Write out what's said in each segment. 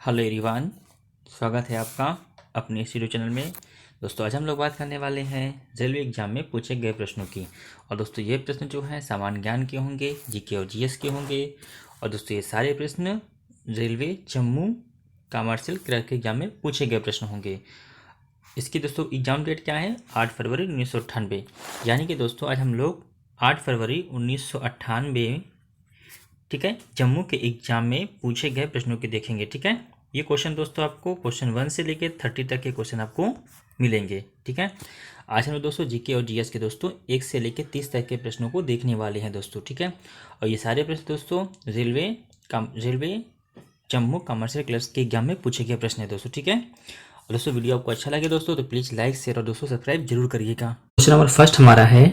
Hello everyone, स्वागत है आपका अपने इस यूट्यूब चैनल में। दोस्तों आज हम लोग बात करने वाले हैं रेलवे एग्जाम में पूछे गए प्रश्नों की। और दोस्तों ये प्रश्न जो हैं सामान्य ज्ञान के होंगे, जीके और जीएस के होंगे। और दोस्तों ये सारे प्रश्न रेलवे जम्मू कमर्शियल क्लर्क के एग्जाम में पूछे गए प्रश्न होंगे। इसकी दोस्तों एग्जाम डेट क्या है? 8 फरवरी 1998। यानी कि दोस्तों आज हम लोग 8 फरवरी 1998 ठीक है जम्मू के एग्जाम में पूछे गए प्रश्नों के देखेंगे। ठीक है, ये क्वेश्चन दोस्तों आपको क्वेश्चन 1 से लेकर 30 तक के क्वेश्चन आपको मिलेंगे। ठीक है, आज हम लोग दोस्तों जीके और जीएस के दोस्तों 1 से लेकर 30 तक के प्रश्नों को देखने वाले हैं दोस्तों। ठीक है, और ये सारे प्रश्न दोस्तों रेलवे जम्मू कमर्शियल क्लर्क के एग्जाम में पूछे गए प्रश्न है दोस्तों। ठीक है, और दोस्तों वीडियो आपको अच्छा लगे दोस्तों तो प्लीज़ लाइक शेयर और दोस्तों सब्सक्राइब जरूर करिएगा। क्वेश्चन नंबर फर्स्ट हमारा है,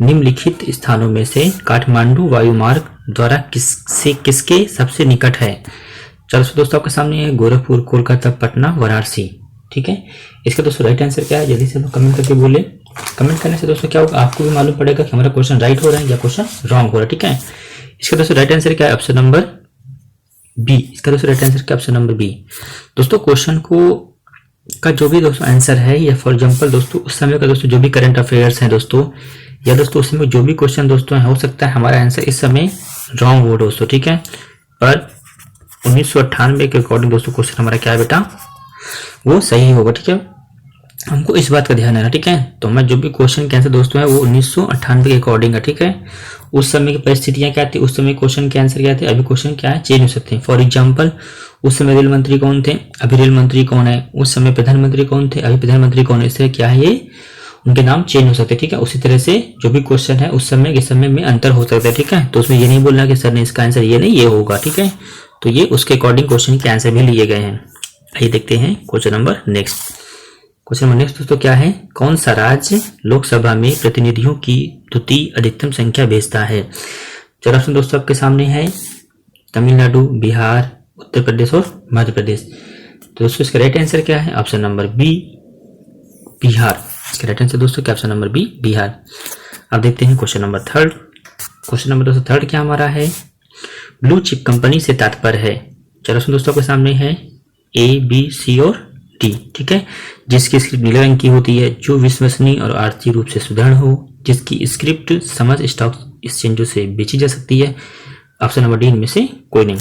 निम्नलिखित स्थानों में से काठमांडू वायुमार्ग द्वारा किसके सबसे निकट है? चलो दोस्तों आपके सामने है गोरखपुर, कोलकाता, पटना, वाराणसी। ठीक है, इसका दोस्तों राइट आंसर क्या है जल्दी से कमेंट करके बोले। कमेंट करने से दोस्तों क्या होगा, आपको भी मालूम पड़ेगा कि हमारा क्वेश्चन राइट हो रहा है या क्वेश्चन रॉन्ग हो रहा है। ठीक है, इसका दोस्तों राइट आंसर क्या है? Option number B. इसका दोस्तों राइट आंसर क्या? Option number B. दोस्तों क्वेश्चन का जो भी दोस्तों आंसर है या फॉर एग्जांपल दोस्तों उस समय का दोस्तों जो भी करंट अफेयर्स हैं दोस्तों, या दोस्तों उस समय जो भी क्वेश्चन दोस्तों हो सकता है हमारा आंसर इस समय रॉन्ग हो दोस्तों। ठीक है, पर 1998 के अकॉर्डिंग दोस्तों क्वेश्चन हमारा क्या है बेटा, वो सही होगा। ठीक है, हमको इस बात का ध्यान रखना। ठीक है, तो हमारा जो भी क्वेश्चन के आंसर दोस्तों है वो 1998 के अकॉर्डिंग है। ठीक है, उस समय की परिस्थितियां क्या थी, उस समय क्वेश्चन के आंसर क्या थे, अभी क्वेश्चन क्या है चेंज हो सकते हैं। फॉर एग्जाम्पल उस समय रेल मंत्री कौन थे, अभी रेल मंत्री कौन है, उस समय प्रधानमंत्री कौन थे, अभी प्रधानमंत्री कौन है, इससे क्या है ये उनके नाम चेंज हो सकते हैं। ठीक है, उसी तरह से जो भी क्वेश्चन है उस समय के समय में अंतर हो सकता है। ठीक है, तो उसमें ये नहीं बोलना कि सर ने इसका आंसर ये नहीं ये होगा। ठीक है, तो ये उसके अकॉर्डिंग क्वेश्चन के आंसर भी लिए गए हैं। आइए देखते हैं question number next. Question number next दोस्तों क्या है, कौन सा राज्य लोकसभा में प्रतिनिधियों की द्वितीय अधिकतम संख्या भेजता है? चलो ऑप्शन दोस्तों आपके सामने है, तमिलनाडु, बिहार, उत्तर प्रदेश और मध्य प्रदेश। तो दोस्तों इसका राइट आंसर क्या है? Option number B, Bihar. इसका राइट आंसर दोस्तों क्या? Option number B, Bihar. अब देखते हैं question number third. Question number दोस्तों थर्ड क्या हमारा है, ब्लू चिप कंपनी से तात्पर्य है? चलो दोस्तों आपके सामने है ए, बी, सी और डी। ठीक है, जिसकी स्क्रिप्ट नीले रंग की होती है, जो विश्वसनीय और आर्थिक रूप से सुदृढ़ हो, जिसकी स्क्रिप्ट समझ स्टॉक एक्सचेंजों से बेची जा सकती है। ऑप्शन नंबर डी इनमें से कोई नहीं।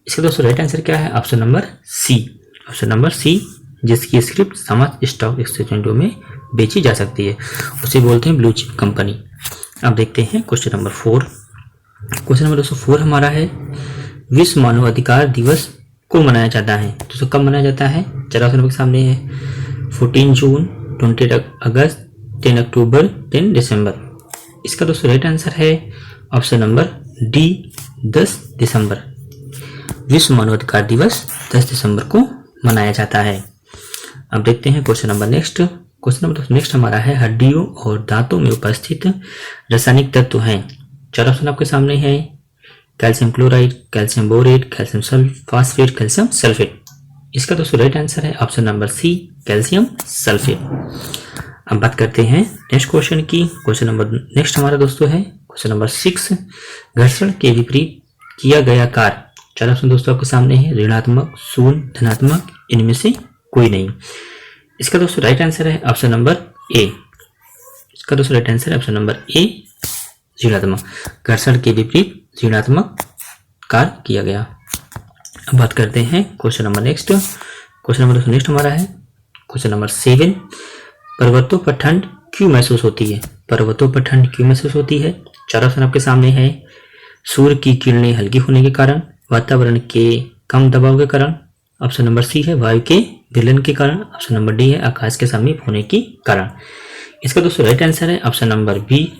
इसका दोस्तों राइट आंसर क्या है? Option number C. Option number C, जिसकी स्क्रिप्ट समझ स्टॉक एक्सचेंजों में बेची जा सकती है, उसे बोलते हैं ब्लू चिप कंपनी। अब देखते हैं क्वेश्चन नंबर 4। क्वेश्चन नंबर दोस्तों 4 हमारा है, विश्व मानव अधिकार दिवस को मनाया जाता है? दोस्तों कब मनाया जाता है? चलो ऑप्शन के सामने है 14 जून, 20 अगस्त, 10 अक्टूबर, 10 दिसंबर। इसका दोस्तों राइट आंसर है ऑप्शन नंबर डी, 10 दिसंबर। विश्व मानवाधिकार दिवस 10 दिसंबर को मनाया जाता है। अब देखते हैं question number next. Question number next हमारा है, हड्डियों और दांतों में उपस्थित रासायनिक तत्व हैं? चार ऑप्शन आपके सामने है, calcium chloride, calcium borate, calcium phosphate, calcium sulphate. इसका दोस्तों राइट आंसर है option number C, calcium sulphate. अब बात करते हैं नेक्स्ट क्वेश्चन की। क्वेश्चन नंबर नेक्स्ट हमारा दोस्तों है क्वेश्चन नंबर 6, घर्षण के विपरीत किया गया कार्य? चार ऑप्शन दोस्तों आपके सामने है, ऋणात्मक, शून्य, धनात्मक, इनमें से कोई नहीं। इसका दोस्तों राइट आंसर है ऑप्शन नंबर ए। इसका दोस्तों राइट आंसर है ऑप्शन नंबर ए, ऋणात्मक। घर्षण के विपरीत ऋणात्मक कार्य किया गया। अब बात करते हैं question number next. Question number दोस्तों नेक्स्ट हमारा है क्वेश्चन नंबर 7, पर्वतों पर ठंड क्यों महसूस होती है? पर्वतों पर ठंड क्यों महसूस होती है? चार ऑप्शन आपके सामने है, सूर्य की किरणें हल्की होने के कारण, वातावरण के कम दबाव के कारण, ऑप्शन नंबर सी है वायु के विलयन के कारण, ऑप्शन नंबर डी है आकाश के समीप होने के कारण। इसका दोस्तों राइट आंसर है ऑप्शन नंबर बी,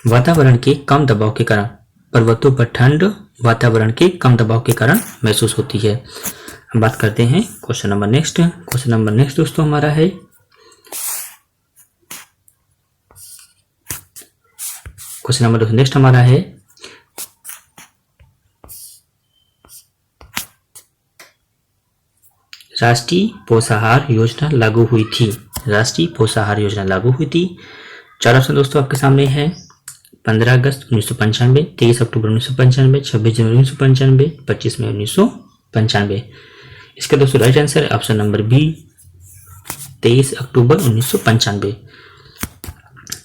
वातावरण के कम दबाव के कारण। पर्वतों पर ठंड वातावरण के कम दबाव के कारण महसूस होती है। हम बात करते हैं question number next. Question number next दोस्तों हमारा है क्वेश्चन नंबर दोस्तों नेक्स्ट हमारा है, राष्ट्रीय पोषाहार योजना लागू हुई थी? राष्ट्रीय पोषाहार योजना लागू हुई थी। चार ऑप्शन दोस्तों आपके सामने है, 15 अगस्त 1995, 23 अक्टूबर 1995, 26 जनवरी 1995, 25 मई 1995। इसका दोस्तों राइट आंसर है ऑप्शन नंबर बी, 23 अक्टूबर 1995।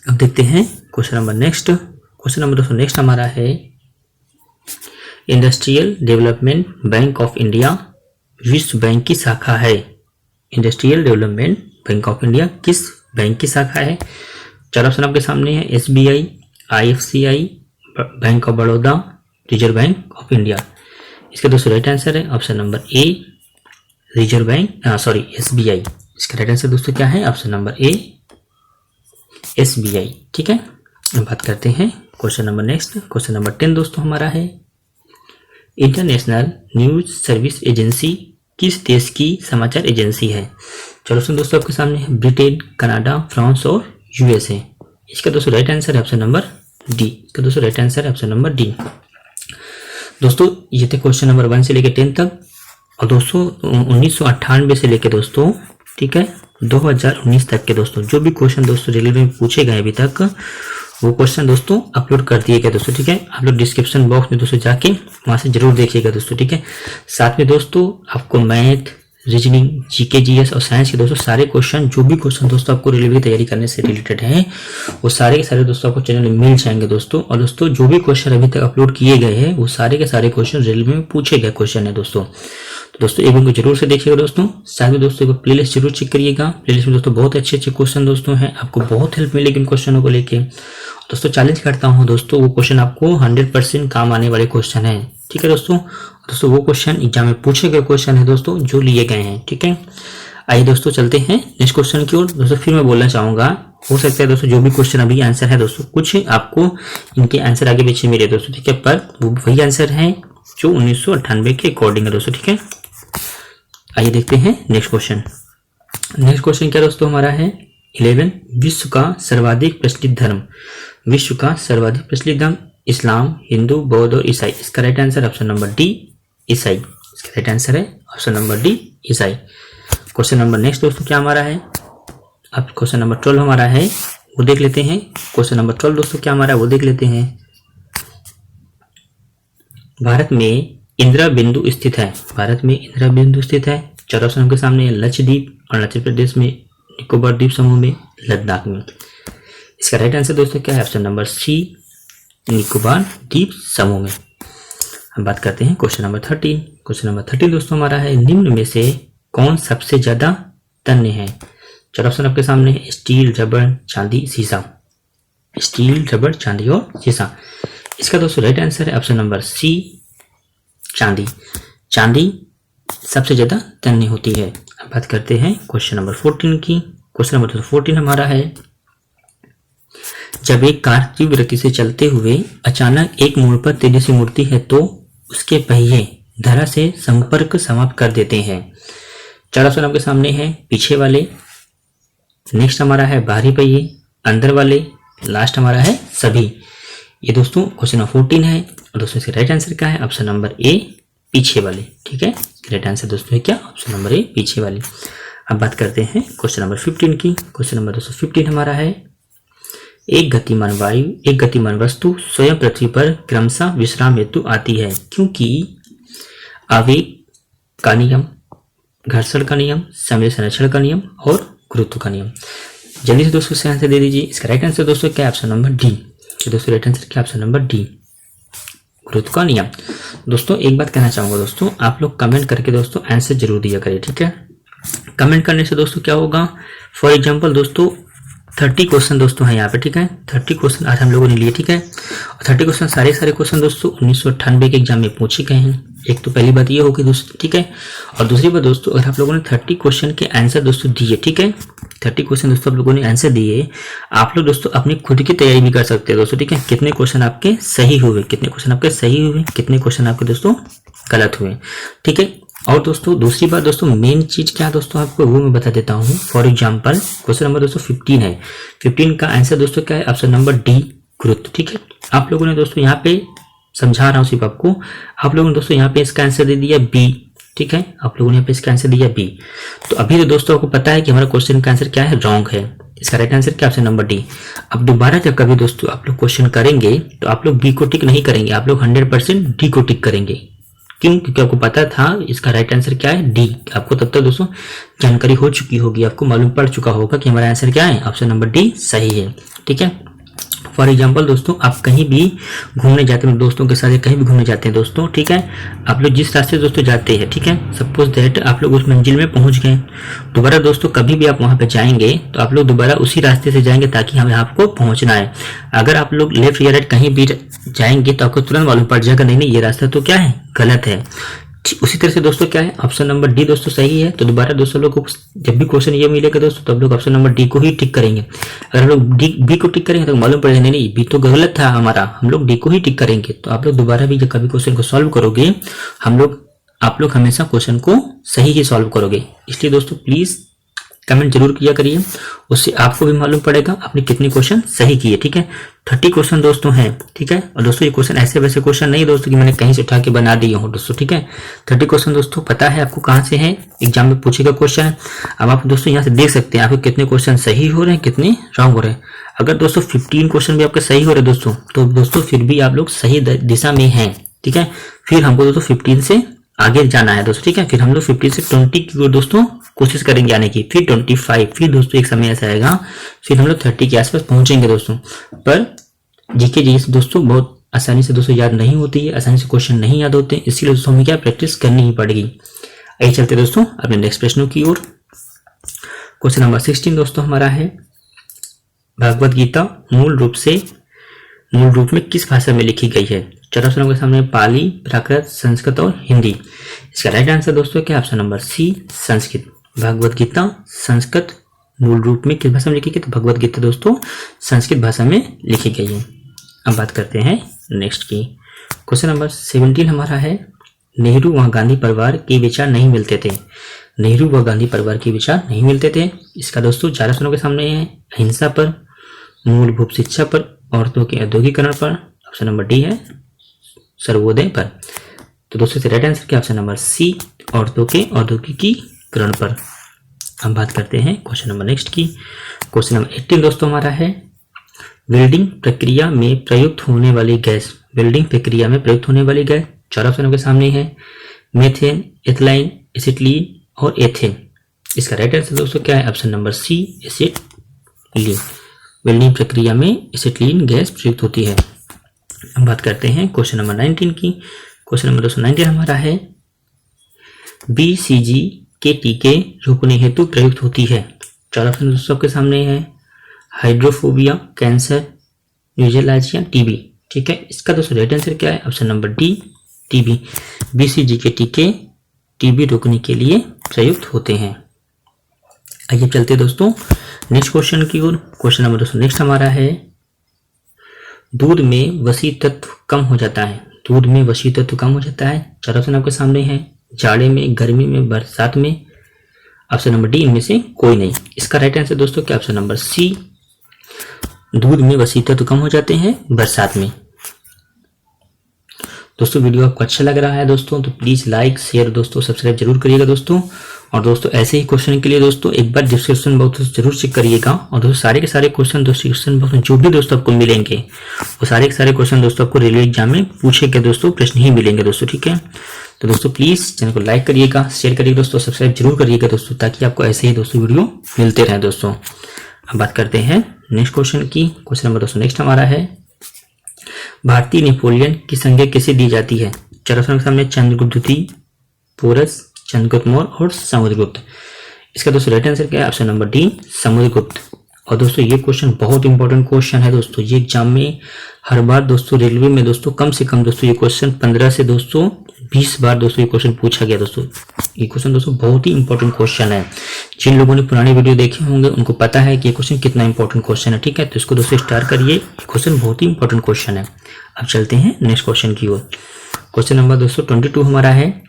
अब देखते हैं question number next. Question number दोस्तों नेक्स्ट हमारा है industrial development bank of India विश्व बैंक की शाखा है। Industrial development bank of India किस बैंक की शाखा है? चार ऑप्शन आपके सामने है, SBI, IFCI, bank of Baroda, reserve bank of India. इसका दोस्तों राइट आंसर है option number A, reserve bank SBI। इसका राइट आंसर दोस्तों क्या है? Option number A, SBI। ठीक है, अब बात करते हैं question number next. Question number 10 दोस्तों हमारा है इंटरनेशनल न्यूज सर्विस एजेंसी किस देश की समाचार एजेंसी है? चलो सुन दोस्तों आपके सामने है ब्रिटेन, कनाडा, फ्रांस और USA। इसका दोस्तों राइट आंसर है ऑप्शन नंबर डी। इसका दोस्तों राइट आंसर है ऑप्शन नंबर डी। दोस्तों ये थे क्वेश्चन नंबर 1 से लेकर 10 तक, और दोस्तों 1998 से लेकर दोस्तों ठीक है 2019 तक के दोस्तों जो भी क्वेश्चन दोस्तों रेलवे में पूछे गए अभी तक, वो क्वेश्चन दोस्तों अपलोड कर दिए गए दोस्तों। ठीक है, आप लोग डिस्क्रिप्शन बॉक्स में दोस्तों जाके वहां से जरूर देखिएगा दोस्तों। ठीक है, साथ में दोस्तों आपको मैथ, रीजनिंग, GK GS और साइंस के दोस्तों सारे क्वेश्चन, जो भी क्वेश्चन दोस्तों आपको रेलवे की तैयारी करने से रिलेटेड हैं, वो सारे के सारे दोस्तों आपको चैनल में मिल जाएंगे दोस्तों। और दोस्तों जो भी क्वेश्चन अभी तक अपलोड किए गए हैं, वो सारे के सारे क्वेश्चन रेलवे में पूछे गए क्वेश्चन है दोस्तों। तो दोस्तों एक वीडियो जरूर से देखिएगा दोस्तों। साथ में दोस्तों प्ले लिस्ट जरूर चेक करिएगा। प्ले लिस्ट में दोस्तों बहुत अच्छे अच्छे क्वेश्चन दोस्तों हैं, आपको बहुत हेल्प मिलेगी इन क्वेश्चनों को लेके। दोस्तों चैलेंज करता हूँ दोस्तों, वो क्वेश्चन आपको 100% काम आने वाले क्वेश्चन है। ठीक है दोस्तों, वो क्वेश्चन एग्जाम में पूछे गए क्वेश्चन है दोस्तों जो लिए गए हैं। ठीक है, आइए दोस्तों चलते हैं नेक्स्ट क्वेश्चन की ओर। दोस्तों फिर मैं बोलना चाहूंगा, हो सकता है दोस्तों जो भी क्वेश्चन अभी आंसर है दोस्तों, कुछ आपको इनके आंसर आगे पीछे मिले दोस्तों। ठीक है, पर वो वही आंसर है जो 1998 के अकॉर्डिंग है दोस्तों। ठीक है, आइए देखते हैं नेक्स्ट क्वेश्चन। नेक्स्ट क्वेश्चन क्या दोस्तों हमारा है 11, विश्व का सर्वाधिक प्रचलित धर्म। विश्व का सर्वाधिक प्रचलित धर्म इस्लाम, हिंदू, बौद्ध और ईसाई। इसका right answer option number D, ईसाई। इसका राइट आंसर है ऑप्शन नंबर डी, ईसाई। क्वेश्चन नंबर नेक्स्ट दोस्तों क्या हमारा है, अब क्वेश्चन नंबर 12 हमारा है, वो देख लेते हैं। क्वेश्चन नंबर 12 दोस्तों क्या हमारा है वो देख लेते हैं। भारत में इंदिरा बिंदु स्थित है। भारत में इंदिरा बिंदु स्थित है। चार ऑप्शन आपके सामने है, लक्षद्वीप, अरुणाचल प्रदेश में, निकोबार द्वीप समूह में, लद्दाख में। इसका राइट आंसर दोस्तों क्या है? ऑप्शन नंबर सी, निकोबार द्वीप समूह में। हम बात करते हैं क्वेश्चन नंबर 13। क्वेश्चन नंबर 13 दोस्तों हमारा है, निम्न में से कौन सबसे ज्यादा तन्य है? चार ऑप्शन आपके सामने है, स्टील, रबड़, चांदी, शीशा। स्टील, रबड़, चांदी और शीशा। इसका दोस्तों राइट आंसर है ऑप्शन नंबर सी, चांदी। चांदी सबसे ज्यादा तन्य होती है। अब बात करते हैं क्वेश्चन नंबर 14 की। क्वेश्चन नंबर 14 हमारा है, जब एक कार तीव्र गति से चलते हुए अचानक एक मोड़ पर तेजी से मुड़ती है तो उसके पहिए धरा से संपर्क समाप्त कर देते हैं। चार ऑप्शन आपके सामने है, पीछे वाले, नेक्स्ट हमारा है बाहरी पहिए, अंदर वाले, लास्ट हमारा है सभी। ये दोस्तों क्वेश्चन नंबर 14 है, और दोस्तों इसका राइट आंसर क्या है? ऑप्शन नंबर ए, पीछे वाले। ठीक है, राइट आंसर दोस्तों है क्या? ऑप्शन नंबर ए, पीछे वाले। अब बात करते हैं क्वेश्चन नंबर 15 की। क्वेश्चन नंबर 15 हमारा है, एक गतिमान वस्तु स्वयं पृथ्वी पर क्रमशः विश्राम हेतु आती है क्योंकि आवेग का नियम, घर्षण का नियम, समय संरक्षण का नियम और गुरुत्व का नियम। जल्दी से दोस्तों आंसर दे दीजिए। इसका राइट आंसर दोस्तों क्या है? Option number D. तो दोस्तों राइट आंसर क्या? ऑप्शन नंबर डी, गुरुत्व का नियम। दोस्तों एक बात कहना चाहूंगा दोस्तों, आप लोग कमेंट करके दोस्तों आंसर जरूर दिया करें। ठीक है, कमेंट करने से दोस्तों क्या होगा, फॉर एग्जाम्पल दोस्तों 30 क्वेश्चन दोस्तों हैं यहाँ पे। ठीक है, 30 क्वेश्चन आज हम लोगों ने लिए। ठीक है, और 30 क्वेश्चन सारे क्वेश्चन दोस्तों 1998 के एग्जाम में पूछे गए हैं। एक तो पहली बात ये होगी दोस्तों। ठीक है, और दूसरी बात दोस्तों, अगर आप लोगों ने 30 क्वेश्चन के आंसर दोस्तों दिए, ठीक है, 30 क्वेश्चन दोस्तों आप लोगों ने आंसर दिए, आप लोग दोस्तों अपनी खुद की तैयारी भी कर सकते हैं दोस्तों। ठीक है, कितने क्वेश्चन आपके सही हुए, कितने क्वेश्चन आपके सही हुए, कितने क्वेश्चन आपके दोस्तों गलत हुए। ठीक है, और दोस्तों दूसरी बात दोस्तों, मेन चीज क्या है दोस्तों आपको वो मैं बता देता हूँ। फॉर एग्जाम्पल क्वेश्चन नंबर दोस्तों 15 है, 15 का आंसर दोस्तों क्या है? ऑप्शन नंबर डी, गुरुत्व। ठीक है, आप लोगों ने दोस्तों यहाँ पे समझा रहा हूँ सिर्फ आपको, आप लोगों ने दोस्तों यहाँ पे इसका आंसर दे दिया बी। ठीक है, आप लोगों ने यहाँ पे इसका आंसर दिया बी। तो अभी तो दोस्तों आपको पता है कि हमारा क्वेश्चन का आंसर क्या है? रॉन्ग है। इसका राइट आंसर क्या, ऑप्शन नंबर डी। अब दोबारा जब कभी दोस्तों आप लोग क्वेश्चन करेंगे तो आप लोग बी को टिक नहीं करेंगे, आप लोग 100% डी को टिक करेंगे। क्यों? क्योंकि आपको पता था इसका राइट आंसर क्या है, डी। आपको तब तक दोस्तों जानकारी हो चुकी होगी, आपको मालूम पड़ चुका होगा कि हमारा आंसर क्या है, ऑप्शन नंबर डी सही है। ठीक है। फॉर एग्जाम्पल दोस्तों, आप कहीं भी घूमने जाते हैं दोस्तों के साथ, कहीं भी घूमने जाते हैं दोस्तों, ठीक है, आप लोग जिस रास्ते दोस्तों जाते हैं, ठीक है, सपोज दैट आप लोग उस मंजिल में पहुंच गए, दोबारा दोस्तों कभी भी आप वहां पे जाएंगे तो आप लोग दोबारा उसी रास्ते से जाएंगे ताकि हमें आपको पहुंचना है। अगर आप लोग लेफ्ट या राइट कहीं भी जाएंगे तो आपको तुरंत मालूम पड़ जाएगा नहीं नहीं ये रास्ता तो क्या है, गलत है। उसी तरह से दोस्तों क्या है, ऑप्शन नंबर डी दोस्तों सही है। तो दोबारा दोस्तों लोग को जब भी क्वेश्चन ये मिलेगा दोस्तों तो आप लोग ऑप्शन नंबर डी को ही टिक करेंगे। अगर हम लोग डी बी को टिक करेंगे तो मालूम पड़ेगा नहीं नहीं बी तो गलत था हमारा, हम लोग डी को ही टिक करेंगे। तो आप लोग दोबारा भी जब कभी क्वेश्चन को सॉल्व करोगे आप लोग हमेशा क्वेश्चन को सही ही सॉल्व करोगे। इसलिए दोस्तों प्लीज कमेंट जरूर किया करिए, उससे आपको भी मालूम पड़ेगा आपने कितने क्वेश्चन सही किए। ठीक है, 30 क्वेश्चन दोस्तों हैं। ठीक है, और दोस्तों ये क्वेश्चन ऐसे वैसे क्वेश्चन नहीं दोस्तों कि मैंने कहीं से उठा के बना दिए हो दोस्तों। ठीक है, 30 क्वेश्चन दोस्तों पता है आपको कहाँ से है, एग्जाम में पूछेगा क्वेश्चन है। अब आप दोस्तों यहाँ से देख सकते हैं आपके कितने क्वेश्चन सही हो रहे हैं, कितने रॉन्ग हो रहे हैं। अगर दोस्तों 15 क्वेश्चन भी आपके सही हो रहे हैं दोस्तों, तो दोस्तों फिर भी आप लोग सही दिशा में हैं। ठीक है, फिर हमको दोस्तों 15 से आगे जाना है दोस्तों। ठीक है, फिर हम लोग 15 से 20 की ओर दोस्तों कोशिश करेंगे आने की, फिर 25, फिर दोस्तों एक समय ऐसा आएगा फिर हम लोग 30 के आसपास पहुंचेंगे दोस्तों। पर जीके जीएस दोस्तों बहुत आसानी से दोस्तों याद नहीं होती है, आसानी से क्वेश्चन नहीं याद होते, इसीलिए दोस्तों हमें क्या प्रैक्टिस करनी ही पड़ेगी। आइए चलते दोस्तों अपने नेक्स्ट प्रश्नों की ओर। क्वेश्चन नंबर 16 दोस्तों हमारा है, भगवत गीता मूल रूप में किस भाषा में लिखी गई है? चार ऑप्शन के सामने पाली, प्राकृत, संस्कृत और हिंदी। इसका राइट आंसर दोस्तों क्या, ऑप्शन नंबर सी संस्कृत। भगवत गीता संस्कृत मूल रूप में किस भाषा में लिखी गई? तो भगवत गीता दोस्तों संस्कृत भाषा में लिखी गई है। अब बात करते हैं नेक्स्ट की। क्वेश्चन नंबर 17 हमारा है, नेहरू व गांधी परिवार के विचार नहीं मिलते थे। नेहरू व गांधी परिवार के विचार नहीं मिलते थे। इसका दोस्तों चार ऑप्शनों के सामने है, अहिंसा पर, मूलभूत शिक्षा पर, औरतों के औद्योगिकरण पर, ऑप्शन नंबर डी है सर्वोदय पर। तो दोस्तों राइट आंसर क्या, ऑप्शन नंबर सी औरतों के औद्योगिकीकरण पर। हम बात करते हैं क्वेश्चन नंबर नेक्स्ट की। क्वेश्चन नंबर 18 दोस्तों हमारा है, वेल्डिंग प्रक्रिया में प्रयुक्त होने वाली गैस। वेल्डिंग प्रक्रिया में प्रयुक्त होने वाली गैस चार ऑप्शनों के सामने है, मेथेन, एथिलीन, एसिटिलीन और एथेन। इसका राइट आंसर दोस्तों क्या है, option number C acetylene. Welding प्रक्रिया में एसिटिलीन गैस प्रयुक्त होती है। हम बात करते हैं क्वेश्चन नंबर 19 की। क्वेश्चन नंबर 219 हमारा है, बीसीजी के टीके रोकने हेतु प्रयुक्त होती है। चार ऑप्शन सबके सामने है, हाइड्रोफोबिया, कैंसर, न्यूजेलाजिया, टीबी। ठीक है, इसका दोस्तों राइट आंसर क्या है, option number D TB. BCG के टीके टीबी रोकने के लिए प्रयुक्त होते हैं। आइए चलते दोस्तों नेक्स्ट क्वेश्चन की ओर। क्वेश्चन नंबर दोस्तों नेक्स्ट हमारा है, दूध में वसी तत्व कम हो जाता है। दूध में वसी तत्व कम हो जाता है। चार ऑप्शन आपके सामने है, जाड़े में, गर्मी में, बरसात में, ऑप्शन नंबर डी इनमें से कोई नहीं। इसका राइट आंसर दोस्तों क्या, ऑप्शन नंबर सी दूध में वसी तत्व कम हो जाते हैं बरसात में। दोस्तों वीडियो आपको अच्छा लग रहा है दोस्तों तो प्लीज लाइक शेयर दोस्तों सब्सक्राइब जरूर करिएगा दोस्तों। और दोस्तों ऐसे ही क्वेश्चन के लिए दोस्तों एक बार डिस्क्रिप्शन बॉक्स जरूर चेक करिएगा। और दोस्तों सारे के सारे क्वेश्चन डिस्क्रिप्शन बॉक्स में जो भी दोस्तों आपको मिलेंगे वो सारे के सारे क्वेश्चन दोस्तों आपको रेलवे एग्जाम में पूछे गए दोस्तों प्रश्न ही मिलेंगे दोस्तों। ठीक है, तो दोस्तों प्लीज चैनल को लाइक करिएगा, शेयर करिएगा दोस्तों, सब्सक्राइब जरूर करिएगा दोस्तों, ताकि आपको ऐसे ही दोस्तों वीडियो मिलते रहे दोस्तों। अब बात करते हैं नेक्स्ट क्वेश्चन की। क्वेश्चन नंबर दोस्तों नेक्स्ट हमारा है, भारतीय नेपोलियन की संज्ञा कैसे दी जाती है? चार ऑप्शन के सामने चंद्रगुप्त द्वितीय, पोरस, चंद्रगुप्त मौर्य और समुद्रगुप्त। इसका दोस्तों राइट आंसर क्या है, ऑप्शन नंबर डी समुद्रगुप्त। और दोस्तों ये क्वेश्चन बहुत इंपॉर्टेंट क्वेश्चन है दोस्तों। ये एग्जाम में हर बार दोस्तों रेलवे में दोस्तों कम से कम दोस्तों ये क्वेश्चन 15 से दोस्तों 20 बार दोस्तों ये क्वेश्चन पूछा गया दोस्तों। ये क्वेश्चन दोस्तों बहुत ही इंपॉर्टेंट क्वेश्चन है। जिन लोगों ने पुरानी वीडियो देखे होंगे उनको पता है कि ये क्वेश्चन कितना इंपॉर्टेंट क्वेश्चन है। ठीक है, तो इसको दोस्तों स्टार करिए, ये क्वेश्चन बहुत ही इंपॉर्टेंट क्वेश्चन है। अब चलते हैं नेक्स्ट क्वेश्चन की ओर। क्वेश्चन नंबर दोस्तों 22 हमारा है,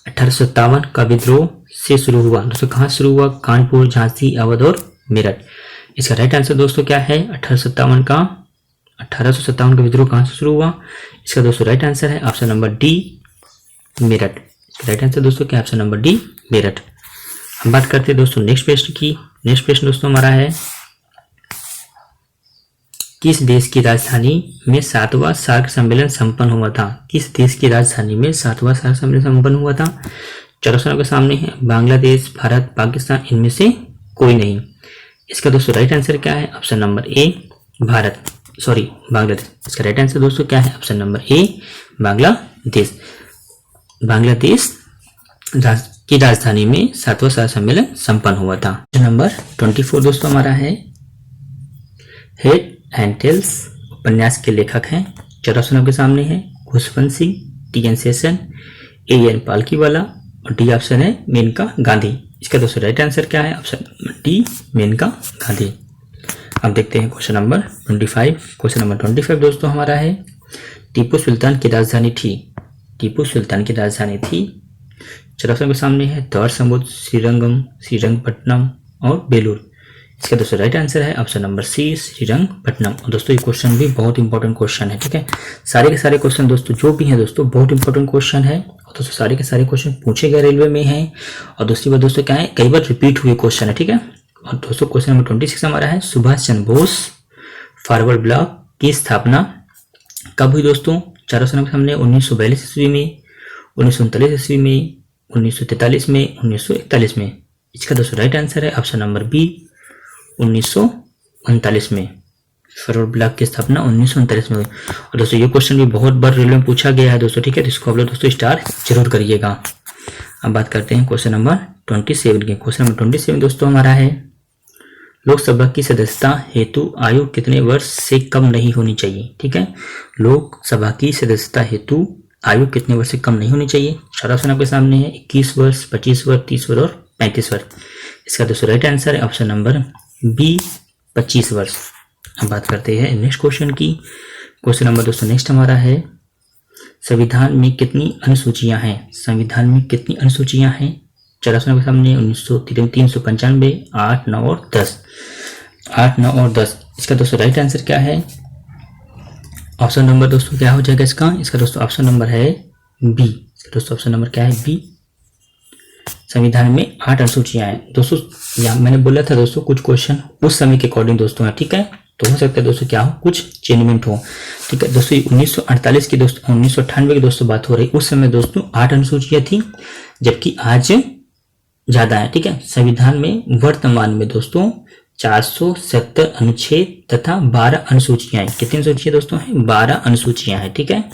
1857 का विद्रोह से शुरू हुआ। दोस्तों कहाँ शुरू हुआ? कानपुर, झांसी, अवध और मेरठ। इसका राइट आंसर दोस्तों क्या है, 1857 का विद्रोह कहाँ से शुरू हुआ? इसका दोस्तों राइट आंसर है option number D Meerut. Right answer दोस्तों क्या, ऑप्शन नंबर डी मेरठ। हम बात करते हैं दोस्तों नेक्स्ट प्रश्न की। नेक्स्ट प्रश्न दोस्तों हमारा है, किस देश की राजधानी में 7वां सार्क सम्मेलन संपन्न हुआ था? किस देश की राजधानी में 7वां सार्क सम्मेलन संपन्न हुआ था? चार ऑप्शन आपके सामने है, बांग्लादेश, भारत, पाकिस्तान, इनमें से कोई नहीं। इसका दोस्तों राइट आंसर क्या है? Option number A Bharat, sorry Bangladesh. इसका राइट आंसर दोस्तों क्या है? Option number A Bangladesh. Bangladesh की राजधानी में 7वां सार्क सम्मेलन संपन्न हुआ था। नंबर 24 दोस्तों हमारा है, हेड एंड टेल्स उपन्यास के लेखक हैं। चार ऑप्शन आपके सामने है, खुशवंत सिंह, टी.एन. शेषन, ए.एन. पालकीवाला और डी ऑप्शन है मेनका गांधी। इसका दोस्तों राइट आंसर क्या है? Option D Maneka Gandhi. अब देखते हैं क्वेश्चन नंबर 25। क्वेश्चन नंबर 25 दोस्तों हमारा है, टीपू सुल्तान की राजधानी थी। टीपू सुल्तान की राजधानी थी। चार ऑप्शन के सामने है, द्वार समुद्र, श्रीरंगम, श्रीरंगपट्टनम और बेलूर। इसका दोस्तों राइट आंसर है ऑप्शन नंबर सी श्रीरंगपट्टनम। और दोस्तों ये क्वेश्चन भी बहुत इंपॉर्टेंट क्वेश्चन है, ठीक है। सारे के सारे क्वेश्चन दोस्तों जो भी हैं दोस्तों बहुत इंपॉर्टेंट क्वेश्चन है और दोस्तों सारे के सारे क्वेश्चन पूछे गए रेलवे में हैं। और दूसरी बात दोस्तों क्या है, कई बार रिपीट हुए क्वेश्चन है, ठीक है। और दोस्तों क्वेश्चन नंबर 26 हमारा है, सुभाष चंद्र बोस फॉरवर्ड ब्लॉक की स्थापना कब हुई दोस्तों? चार ऑप्शन के सामने 1942 ईस्वी में, 1939 ईस्वी में, 1943 में, 1941 में। इसका दोस्तों राइट आंसर है ऑप्शन नंबर बी 1939 में। फॉरवर्ड ब्लॉक की स्थापना 1939 में हुई। और दोस्तों ये क्वेश्चन भी बहुत बार रेलवे में पूछा गया है दोस्तों, ठीक है। इसको आप लोग दोस्तों स्टार जरूर करिएगा। अब बात करते हैं क्वेश्चन नंबर 27 की। क्वेश्चन नंबर 27 दोस्तों हमारा है, लोकसभा की सदस्यता हेतु आयु कितने वर्ष से कम नहीं होनी चाहिए? ठीक है, लोकसभा की सदस्यता हेतु आयु कितने वर्ष से कम नहीं होनी चाहिए? चार ऑप्शन आपके सामने है, 21 वर्ष, 25 वर्ष, 30 वर्ष और 35 वर्ष। इसका दोस्तों राइट आंसर है ऑप्शन नंबर बी 25 वर्ष। अब बात करते हैं नेक्स्ट क्वेश्चन की। क्वेश्चन नंबर दोस्तों नेक्स्ट हमारा है, संविधान में कितनी अनुसूचियां हैं? संविधान में कितनी अनुसूचियां हैं? चार ऑप्शन के सामने 395, 8, 9 और 10। 8, 9 और 10। इसका दोस्तों राइट आंसर क्या है? ऑप्शन नंबर दोस्तों क्या हो जाएगा इसका? इसका दोस्तों ऑप्शन नंबर है बी। दोस्तों ऑप्शन नंबर क्या है? बी। संविधान में 8 अनुसूचियां हैं दोस्तों। यहाँ मैंने बोला था दोस्तों कुछ क्वेश्चन उस समय के अकॉर्डिंग दोस्तों है, ठीक है। तो हो सकता है दोस्तों क्या हो, कुछ चेंजमेंट हो, ठीक है। दोस्तों 1948 की दोस्तों 1998 की दोस्तों बात हो रही, उस समय दोस्तों 8 अनुसूचियां थी, जबकि आज ज्यादा है, ठीक है। संविधान में वर्तमान में दोस्तों 470 अनुच्छेद तथा 12 अनुसूचियां हैं। कितनी अनुसूचियां दोस्तों हैं? 12 अनुसूचियां हैं, ठीक है।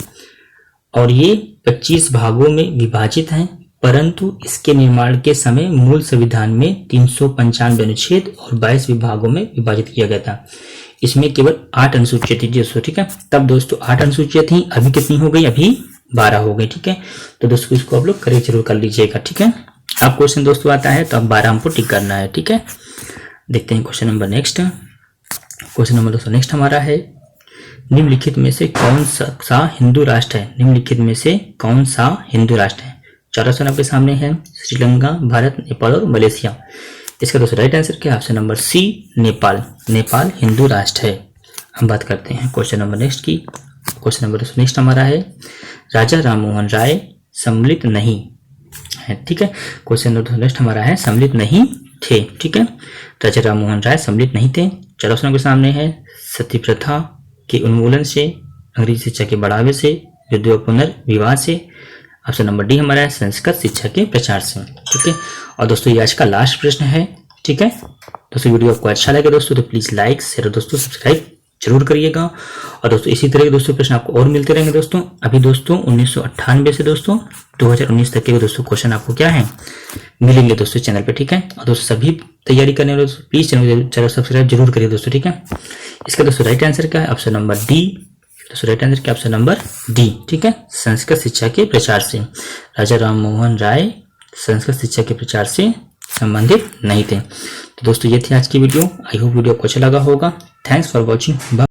और ये 25 भागों में विभाजित हैं, परंतु इसके निर्माण के समय मूल संविधान में 395 अनुच्छेद और 22 विभागों में विभाजित किया गया था। इसमें केवल 8 अनुसूचियां थी दोस्तों, ठीक है। तब दोस्तों 8 अनुसूचियां थी, अभी कितनी हो गई? अभी 12 हो गई, ठीक है। तो दोस्तों इसको आप लोग करेक्ट जरूर कर लीजिएगा, ठीक है। अब क्वेश्चन दोस्तों आता है तो अब 12 हमको टिक करना है, ठीक है। देखते हैं question number next. Question number दोस्तों नेक्स्ट हमारा है, निम्नलिखित में से कौन सा हिंदू राष्ट्र है? निम्नलिखित में से कौन सा हिंदू राष्ट्र है? चार ऑप्शन आपके सामने है, श्रीलंका, भारत, नेपाल और मलेशिया। इसका दोस्तों राइट आंसर क्या है? Option number C Nepal. Nepal Hindu राष्ट्र है। हम बात करते हैं क्वेश्चन नंबर नेक्स्ट की। क्वेश्चन नंबर दोस्तों नेक्स्ट हमारा है, राजा राममोहन राय सम्मिलित नहीं है, ठीक है। क्वेश्चन नंबर नेक्स्ट हमारा है, सम्मिलित नहीं थे, ठीक है। राजा राममोहन राय सम्मिलित नहीं थे। चार ऑप्शन के सामने है, सती प्रथा के उन्मूलन से, अंग्रेजी शिक्षा के बढ़ावे से, विधवा पुनर्विवाह से। ऑप्शन नंबर डी हमारा है, संस्कृत शिक्षा के प्रचार से, ठीक है। और दोस्तों ये आज का लास्ट प्रश्न है, ठीक है। दोस्तों वीडियो आपको अच्छा लगे दोस्तों तो प्लीज लाइक, शेयर और दोस्तों सब्सक्राइब जरूर करिएगा। और दोस्तों इसी तरह के दोस्तों प्रश्न आपको और मिलते रहेंगे दोस्तों। अभी दोस्तों 1998 से दोस्तों 2019 तक के दोस्तों क्वेश्चन आपको क्या है मिलेंगे दोस्तों चैनल पे, ठीक है। और दोस्तों सभी तैयारी करने वाले दोस्तों प्लीज चैनल सब्सक्राइब जरूर करिए दोस्तों, ठीक है। इसका दोस्तों राइट आंसर क्या है? Option number D. दोस्तों राइट आंसर क्या? ऑप्शन नंबर डी, ठीक है। संस्कृत शिक्षा के प्रचार से राजा राममोहन राय संस्कृत शिक्षा के प्रचार से संबंधित नहीं थे। तो दोस्तों ये थी आज की वीडियो। आई होप वीडियो आपको अच्छा लगा होगा। Thanks for watching.